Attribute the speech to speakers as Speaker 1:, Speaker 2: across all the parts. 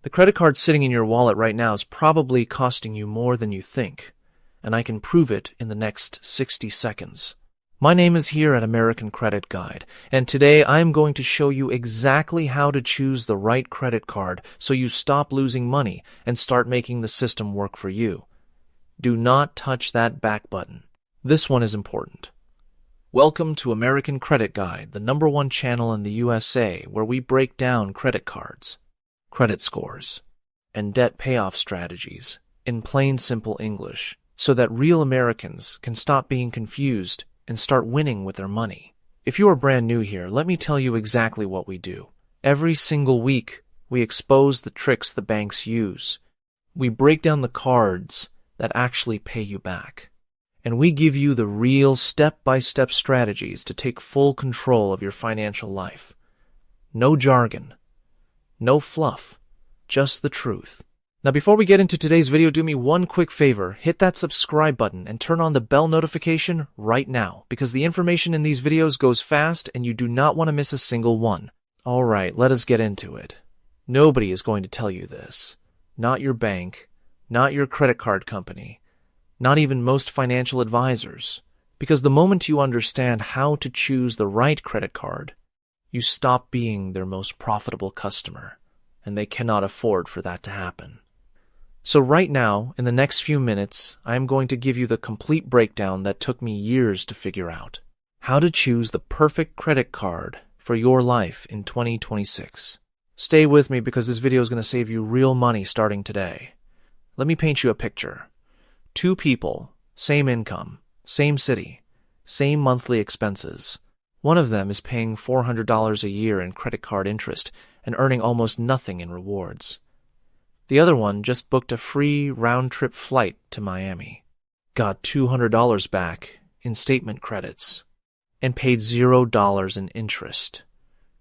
Speaker 1: The credit card sitting in your wallet right now is probably costing you more than you think, and I can prove it in the next 60 seconds. My name is here at American Credit Guide, and today I am going to show you exactly how to choose the right credit card so you stop losing money and start making the system work for you. Do not touch that back button. This one is important. Welcome to American Credit Guide, the #1 channel in the USA where we break down credit cards, credit scores, and debt payoff strategies in plain simple English so that real Americans can stop being confused and start winning with their money. If you are brand new here, let me tell you exactly what we do. Every single week, we expose the tricks the banks use. We break down the cards that actually pay you back. And we give you the real step-by-step strategies to take full control of your financial life. No jargon. No fluff, just the truth. Now before we get into today's video, do me one quick favor, hit that subscribe button and turn on the bell notification right now, because the information in these videos goes fast and you do not want to miss a single one. Alright, let us get into it. Nobody is going to tell you this. Not your bank, not your credit card company, not even most financial advisors. Because the moment you understand how to choose the right credit card, you stop being their most profitable customer, and they cannot afford for that to happen. So right now, in the next few minutes, I am going to give you the complete breakdown that took me years to figure out. How to choose the perfect credit card for your life in 2026. Stay with me because this video is going to save you real money starting today. Let me paint you a picture. 2 people, same income, same city, same monthly expenses. One of them is paying $400 a year in credit card interest and earning almost nothing in rewards. The other one just booked a free round-trip flight to Miami, got $200 back in statement credits, and paid $0 in interest.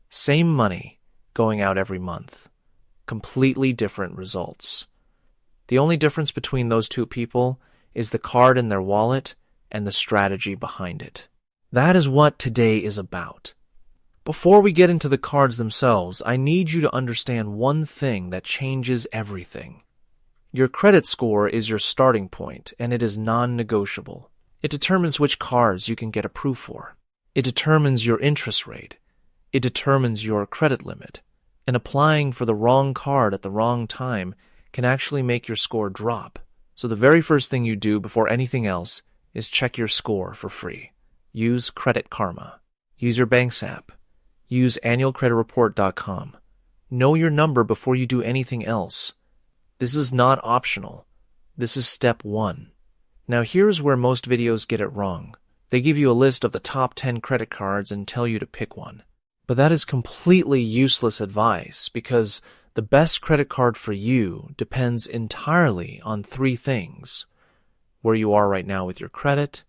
Speaker 1: Same money going out every month. Completely different results. The only difference between those 2 people is the card in their wallet and the strategy behind it. That is what today is about. Before we get into the cards themselves, I need you to understand one thing that changes everything. Your credit score is your starting point, and it is non-negotiable. It determines which cards you can get approved for. It determines your interest rate. It determines your credit limit. And applying for the wrong card at the wrong time can actually make your score drop. So the very first thing you do before anything else is check your score for free. Use Credit Karma. Use your bank's app. Use annualcreditreport.com. Know your number before you do anything else. This is not optional. This is step 1. Now here's where most videos get it wrong. They give you a list of the top 10 credit cards and tell you to pick one. But that is completely useless advice because the best credit card for you depends entirely on 3 things. Where you are right now with your credit,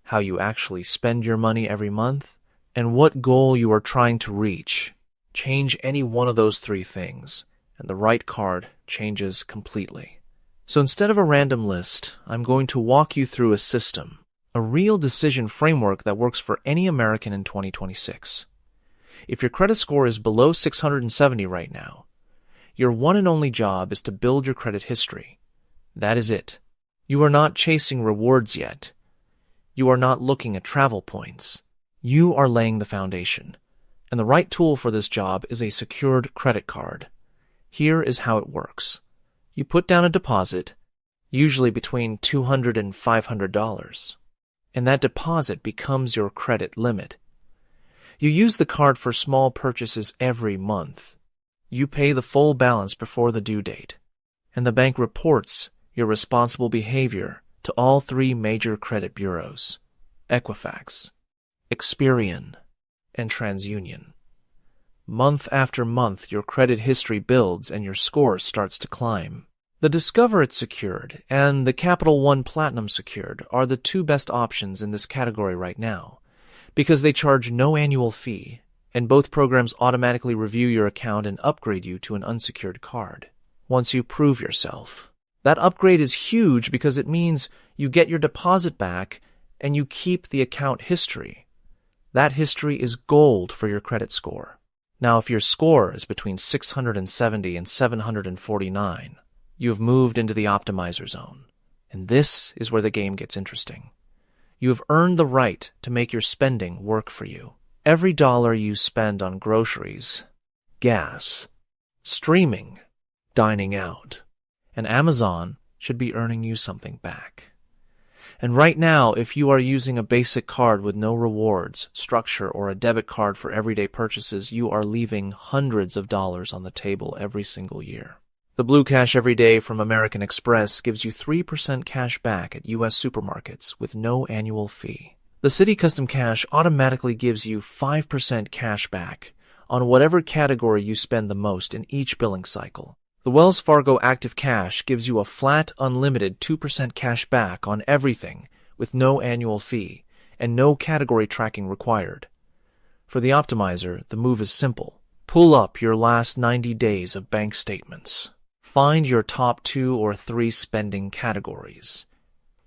Speaker 1: how you actually spend your money every month, and what goal you are trying to reach. Change any one of those 3 things, and the right card changes completely. So instead of a random list, I'm going to walk you through a system, a real decision framework that works for any American in 2026. If your credit score is below 670 right now, your one and only job is to build your credit history. That is it. You are not chasing rewards yet. You are not looking at travel points. You are laying the foundation. And the right tool for this job is a secured credit card. Here is how it works. You put down a deposit, usually between $200 and $500, and that deposit becomes your credit limit. You use the card for small purchases every month. You pay the full balance before the due date, and the bank reports your responsible behavior to all 3 major credit bureaus, Equifax, Experian, and TransUnion. Month after month, your credit history builds and your score starts to climb. The Discover It Secured and the Capital One Platinum Secured are the 2 best options in this category right now, because they charge no annual fee, and both programs automatically review your account and upgrade you to an unsecured card once you prove yourself. That upgrade is huge because it means you get your deposit back and you keep the account history. That history is gold for your credit score. Now, if your score is between 670 and 749, you have moved into the optimizer zone. And this is where the game gets interesting. You have earned the right to make your spending work for you. Every dollar you spend on groceries, gas, streaming, dining out, and Amazon should be earning you something back. And right now, if you are using a basic card with no rewards, structure, or a debit card for everyday purchases, you are leaving hundreds of dollars on the table every single year. The Blue Cash Every Day from American Express gives you 3% cash back at U.S. supermarkets with no annual fee. The Citi Custom Cash automatically gives you 5% cash back on whatever category you spend the most in each billing cycle. The Wells Fargo Active Cash gives you a flat, unlimited 2% cash back on everything with no annual fee and no category tracking required. For the optimizer, the move is simple. Pull up your last 90 days of bank statements. Find your top 2 or 3 spending categories.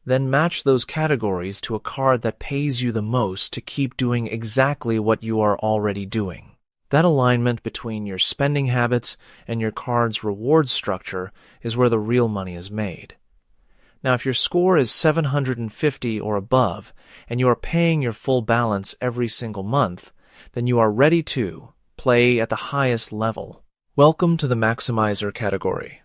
Speaker 1: Then match those categories to a card that pays you the most to keep doing exactly what you are already doing. That alignment between your spending habits and your card's reward structure is where the real money is made. Now, if your score is 750 or above, and you are paying your full balance every single month, then you are ready to play at the highest level. Welcome to the Maximizer category.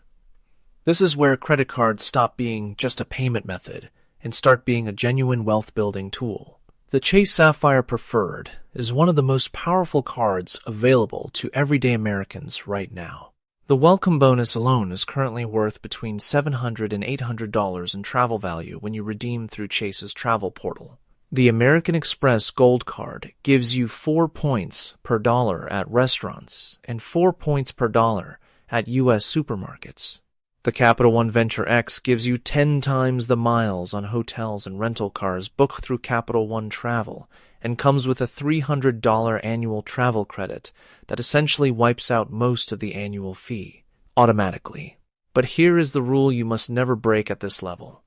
Speaker 1: This is where credit cards stop being just a payment method and start being a genuine wealth-building tool. The Chase Sapphire Preferred is one of the most powerful cards available to everyday Americans right now. The welcome bonus alone is currently worth between $700 and $800 in travel value when you redeem through Chase's travel portal. The American Express Gold Card gives you 4 points per dollar at restaurants and 4 points per dollar at U.S. supermarkets. The Capital One Venture X gives you 10 times the miles on hotels and rental cars booked through Capital One Travel and comes with a $300 annual travel credit that essentially wipes out most of the annual fee automatically. But here is the rule you must never break at this level.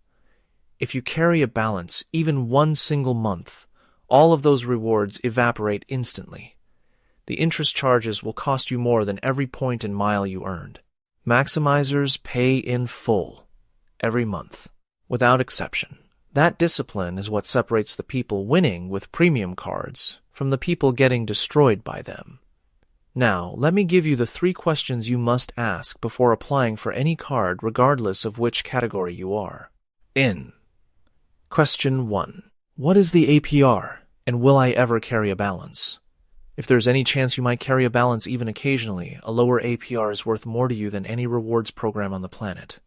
Speaker 1: If you carry a balance even one single month, all of those rewards evaporate instantly. The interest charges will cost you more than every point and mile you earned. Maximizers pay in full every month, without exception. That discipline is what separates the people winning with premium cards from the people getting destroyed by them. Now, let me give you the 3 questions you must ask before applying for any card regardless of which category you are in. Question 1. What is the APR, and will I ever carry a balance? If there's any chance you might carry a balance even occasionally, a lower APR is worth more to you than any rewards program on the planet.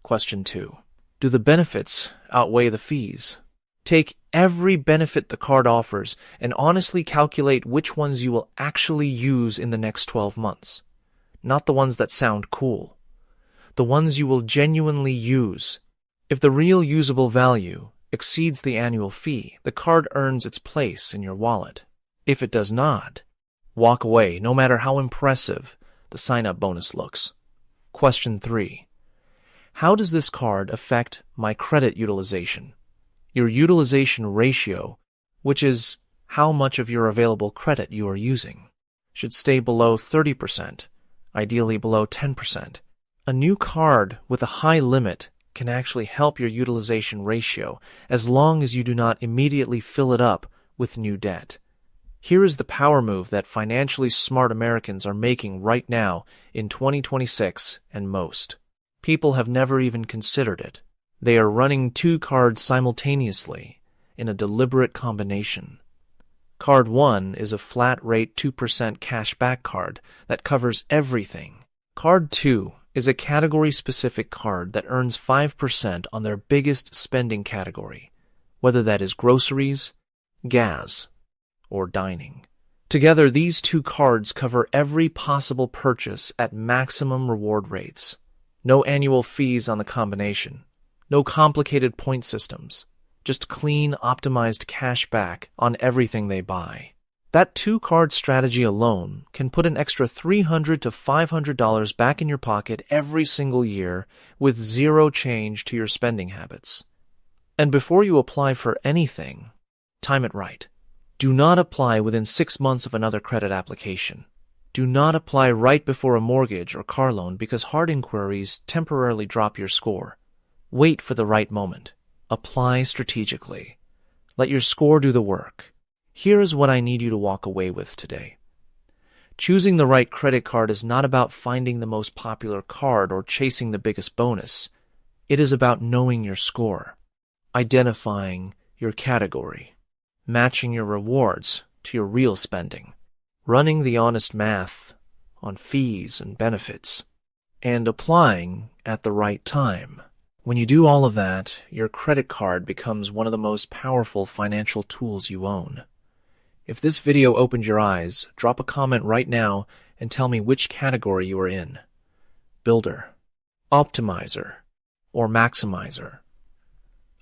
Speaker 1: Question 2. Do the benefits outweigh the fees? Take every benefit the card offers and honestly calculate which ones you will actually use in the next 12 months. Not the ones that sound cool. The ones you will genuinely use. If the real usable value exceeds the annual fee, the card earns its place in your wallet. If it does not, walk away, no matter how impressive the sign-up bonus looks. Question 3. How does this card affect my credit utilization? Your utilization ratio, which is how much of your available credit you are using, should stay below 30%, ideally below 10%. A new card with a high limit can actually help your utilization ratio as long as you do not immediately fill it up with new debt. Here is the power move that financially smart Americans are making right now in 2026 and most. People have never even considered it. They are running 2 cards simultaneously in a deliberate combination. Card 1 is a flat-rate 2% cashback card that covers everything. Card 2 is a category-specific card that earns 5% on their biggest spending category, whether that is groceries, gas, or dining. Together, these 2 cards cover every possible purchase at maximum reward rates. No annual fees on the combination. No complicated point systems. Just clean, optimized cash back on everything they buy. That 2-card strategy alone can put an extra $300 to $500 back in your pocket every single year with zero change to your spending habits. And before you apply for anything, time it right. Do not apply within 6 months of another credit application. Do not apply right before a mortgage or car loan because hard inquiries temporarily drop your score. Wait for the right moment. Apply strategically. Let your score do the work. Here is what I need you to walk away with today. Choosing the right credit card is not about finding the most popular card or chasing the biggest bonus. It is about knowing your score, identifying your category, matching your rewards to your real spending, running the honest math on fees and benefits, and applying at the right time. When you do all of that, your credit card becomes one of the most powerful financial tools you own. If this video opened your eyes, drop a comment right now and tell me which category you are in: builder, optimizer, or maximizer.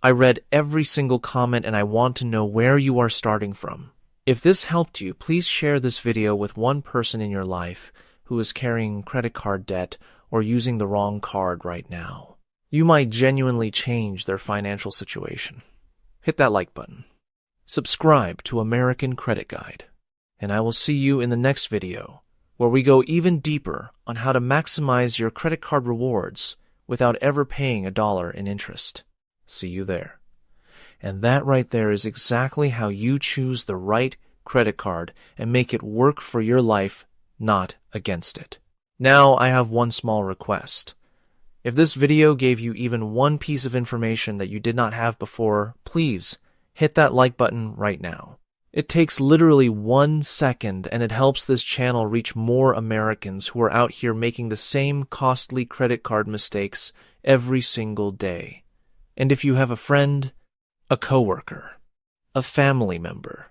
Speaker 1: I read every single comment and I want to know where you are starting from. If this helped you, please share this video with one person in your life who is carrying credit card debt or using the wrong card right now. You might genuinely change their financial situation. Hit that like button. Subscribe to American Credit Guide, and I will see you in the next video, where we go even deeper on how to maximize your credit card rewards without ever paying $1 in interest. See you there. And that right there is exactly how you choose the right credit card and make it work for your life, not against it. Now I have one small request. If this video gave you even one piece of information that you did not have before, please hit that like button right now. It takes literally 1 second, and it helps this channel reach more Americans who are out here making the same costly credit card mistakes every single day. And if you have a friend, a coworker, a family member,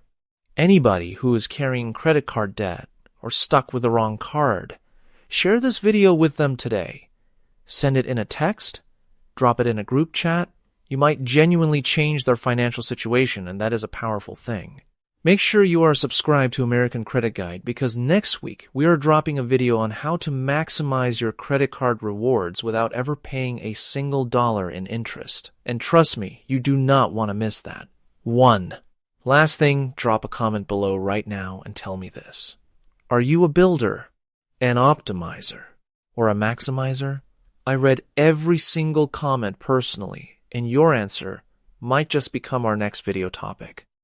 Speaker 1: anybody who is carrying credit card debt or stuck with the wrong card, share this video with them today. Send it in a text, drop it in a group chat. You might genuinely change their financial situation, and that is a powerful thing. Make sure you are subscribed to American Credit Guide, because next week we are dropping a video on how to maximize your credit card rewards without ever paying a single dollar in interest. And trust me, you do not want to miss that. 1. Last thing, drop a comment below right now and tell me this. Are you a builder, an optimizer, or a maximizer? I read every single comment personally, and your answer might just become our next video topic.